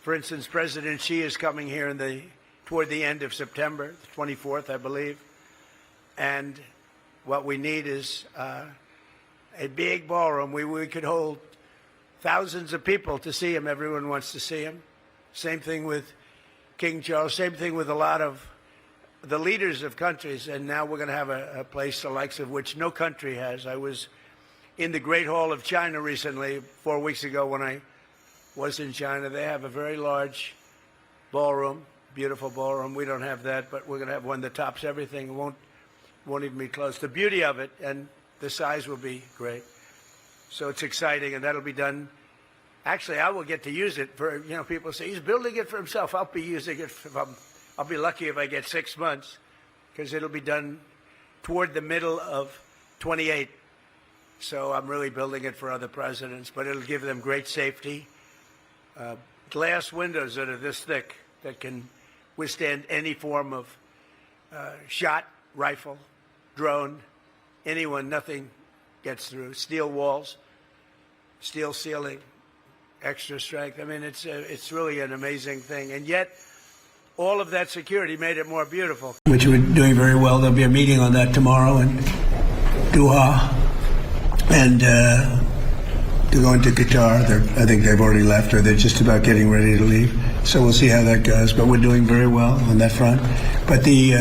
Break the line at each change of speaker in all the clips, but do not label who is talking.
For instance, President Xi is coming here toward the end of September, the 24th, I believe. And what we need is a big ballroom. We could hold thousands of people to see him. Everyone wants to see him. Same thing with King Charles. Same thing with a lot of the leaders of countries. And now we're going to have a place the likes of which no country has. I was in the Great Hall of China recently, 4 weeks ago when I was in China. They have a very large ballroom, beautiful ballroom. We don't have that, but we're going to have one that tops everything. It won't even be close. The beauty of it and the size will be great. So it's exciting, and that'll be done. Actually, I will get to use it for, people say he's building it for himself. I'll be using it. I'll be lucky if I get 6 months, because it'll be done toward the middle of 28. So I'm really building it for other presidents, but it'll give them great safety. Glass windows that are this thick that can withstand any form of shot, rifle, drone, anyone, nothing gets through. Steel walls, steel ceiling, extra strength. I mean, it's really an amazing thing. And yet, all of that security made it more beautiful. Which we're doing very well. There'll be a meeting on that tomorrow in Doha. And to go into Qatar. I think they've already left, or they're just about getting ready to leave. So we'll see how that goes. But we're doing very well on that front. But the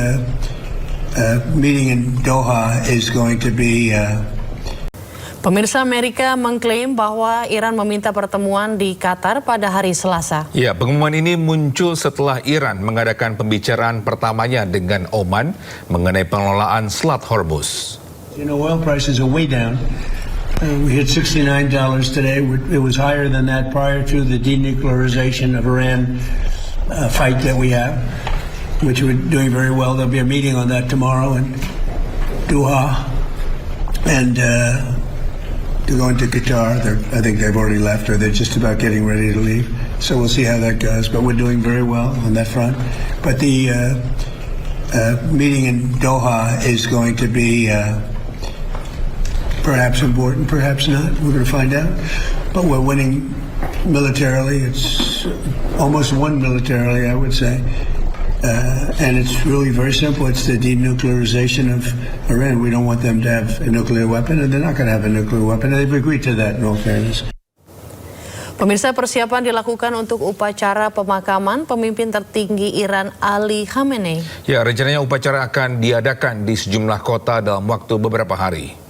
meeting in Doha is going to be...
Pemirsa, Amerika mengklaim bahwa Iran meminta pertemuan di Qatar pada hari Selasa.
Ya, pengumuman ini muncul setelah Iran mengadakan pembicaraan pertamanya dengan Oman mengenai pengelolaan Selat Hormuz.
Oil prices are way down. We hit $69 today. It was higher than that prior to the denuclearization of Iran fight that we have, which we're doing very well. There'll be a meeting on that tomorrow in Doha. And to go into Qatar. I think they've already left, or they're just about getting ready to leave. So we'll see how that goes. But we're doing very well on that front. But the meeting in Doha is going to be perhaps important, perhaps not. We're going to find out. But we're winning militarily. It's almost won militarily, I would say. And it's really very simple. It's the denuclearization of Iran. We don't want them to have a nuclear weapon, and they're not going to have a nuclear weapon. And they've agreed to that, in all fairness.
Pemirsa, persiapan dilakukan untuk upacara pemakaman pemimpin tertinggi Iran Ali Khamenei.
Ya, rencananya upacara akan diadakan di sejumlah kota dalam waktu beberapa hari.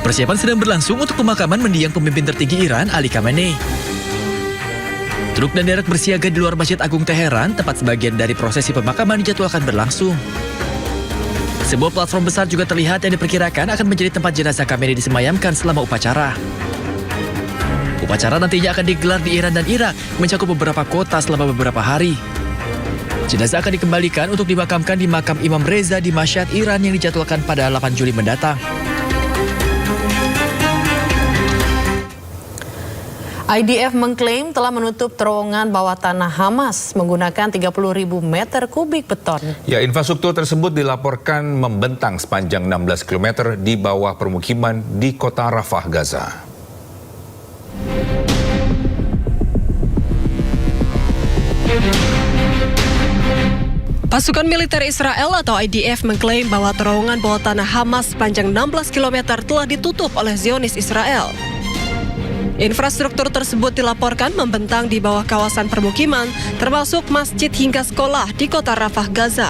Persiapan sedang berlangsung untuk pemakaman mendiang pemimpin tertinggi Iran Ali Khamenei. Truk dan derek bersiaga di luar Masjid Agung Teheran, tempat sebagian dari prosesi pemakaman dijadwalkan berlangsung. Sebuah platform besar juga terlihat yang diperkirakan akan menjadi tempat jenazah Khamenei disemayamkan selama upacara. Upacara nantinya akan digelar di Iran dan Irak, mencakup beberapa kota selama beberapa hari. Jenazah akan dikembalikan untuk dimakamkan di makam Imam Reza di Mashhad, Iran yang dijadwalkan pada 8 Juli mendatang.
IDF mengklaim telah menutup terowongan bawah tanah Hamas menggunakan 30.000 meter kubik beton.
Ya, infrastruktur tersebut dilaporkan membentang sepanjang 16 km di bawah permukiman di kota Rafah, Gaza.
Pasukan militer Israel atau IDF mengklaim bahwa terowongan bawah tanah Hamas sepanjang 16 km telah ditutup oleh Zionis Israel. Infrastruktur tersebut dilaporkan membentang di bawah kawasan permukiman, termasuk masjid hingga sekolah di kota Rafah, Gaza.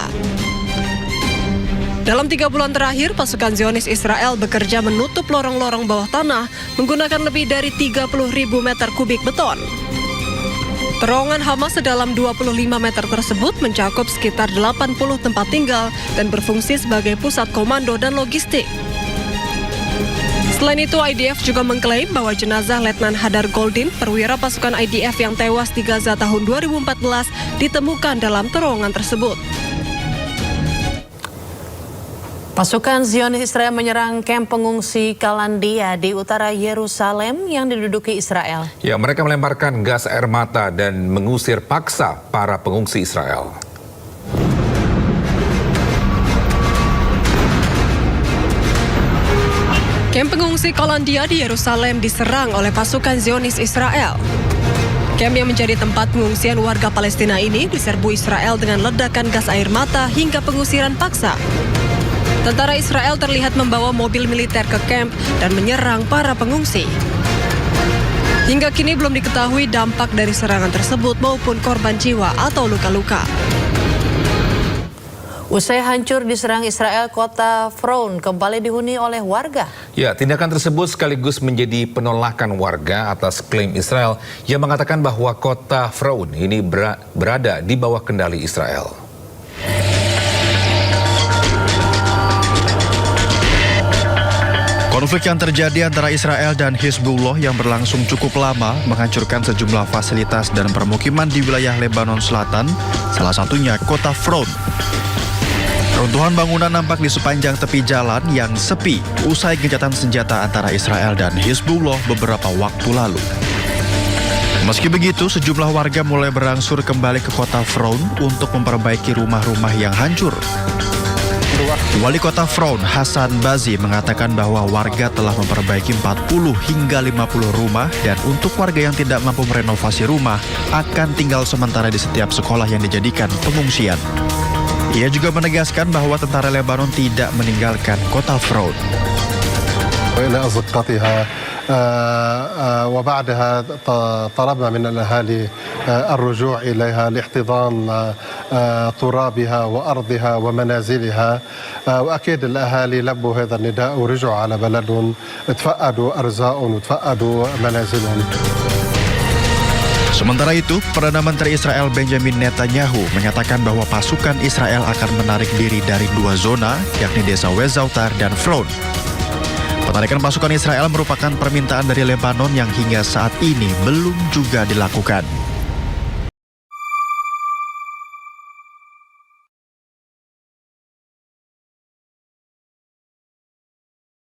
Dalam 3 bulan terakhir, pasukan Zionis Israel bekerja menutup lorong-lorong bawah tanah menggunakan lebih dari 30.000 meter kubik beton. Terowongan Hamas sedalam 25 meter tersebut mencakup sekitar 80 tempat tinggal dan berfungsi sebagai pusat komando dan logistik. Selain itu, IDF juga mengklaim bahwa jenazah Letnan Hadar Goldin, perwira pasukan IDF yang tewas di Gaza tahun 2014, ditemukan dalam terowongan tersebut.
Pasukan Zionis Israel menyerang kamp pengungsi Kalandia di utara Yerusalem yang diduduki Israel.
Ya, mereka melemparkan gas air mata dan mengusir paksa para pengungsi Israel.
Kamp pengungsi Qalandia di Yerusalem diserang oleh pasukan Zionis Israel. Kamp yang menjadi tempat pengungsian warga Palestina ini diserbu Israel dengan ledakan gas air mata hingga pengusiran paksa. Tentara Israel terlihat membawa mobil militer ke kamp dan menyerang para pengungsi. Hingga kini belum diketahui dampak dari serangan tersebut maupun korban jiwa atau luka-luka.
Usai hancur diserang Israel, kota Frown kembali dihuni oleh warga.
Ya, tindakan tersebut sekaligus menjadi penolakan warga atas klaim Israel yang mengatakan bahwa kota Frown ini berada di bawah kendali Israel.
Konflik yang terjadi antara Israel dan Hizbullah yang berlangsung cukup lama menghancurkan sejumlah fasilitas dan permukiman di wilayah Lebanon Selatan, salah satunya kota Frown. Runtuhan bangunan nampak di sepanjang tepi jalan yang sepi usai gencatan senjata antara Israel dan Hizbullah beberapa waktu lalu. Meski begitu, sejumlah warga mulai berangsur kembali ke kota Frown untuk memperbaiki rumah-rumah yang hancur. Wali kota Frown, Hasan Bazi, mengatakan bahwa warga telah memperbaiki 40 hingga 50 rumah dan untuk warga yang tidak mampu merenovasi rumah akan tinggal sementara di setiap sekolah yang dijadikan pengungsian. Ia juga menegaskan bahwa tentara Lebanon tidak meninggalkan kota Frown.
وبعدها طلبنا من الأهالي الرجوع إليها لاحتضان ترابها وأرضها ومنازلها وأكيد الأهالي لبوا هذا النداء ورجعوا على بلدهم تفقدوا أرزاقهم وتفقدوا منازلهم.
Sementara itu, Perdana Menteri Israel Benjamin Netanyahu menyatakan bahwa pasukan Israel akan menarik diri dari 2 zona, yakni desa Wezautar dan Frown. Penarikan pasukan Israel merupakan permintaan dari Lebanon yang hingga saat ini belum juga dilakukan.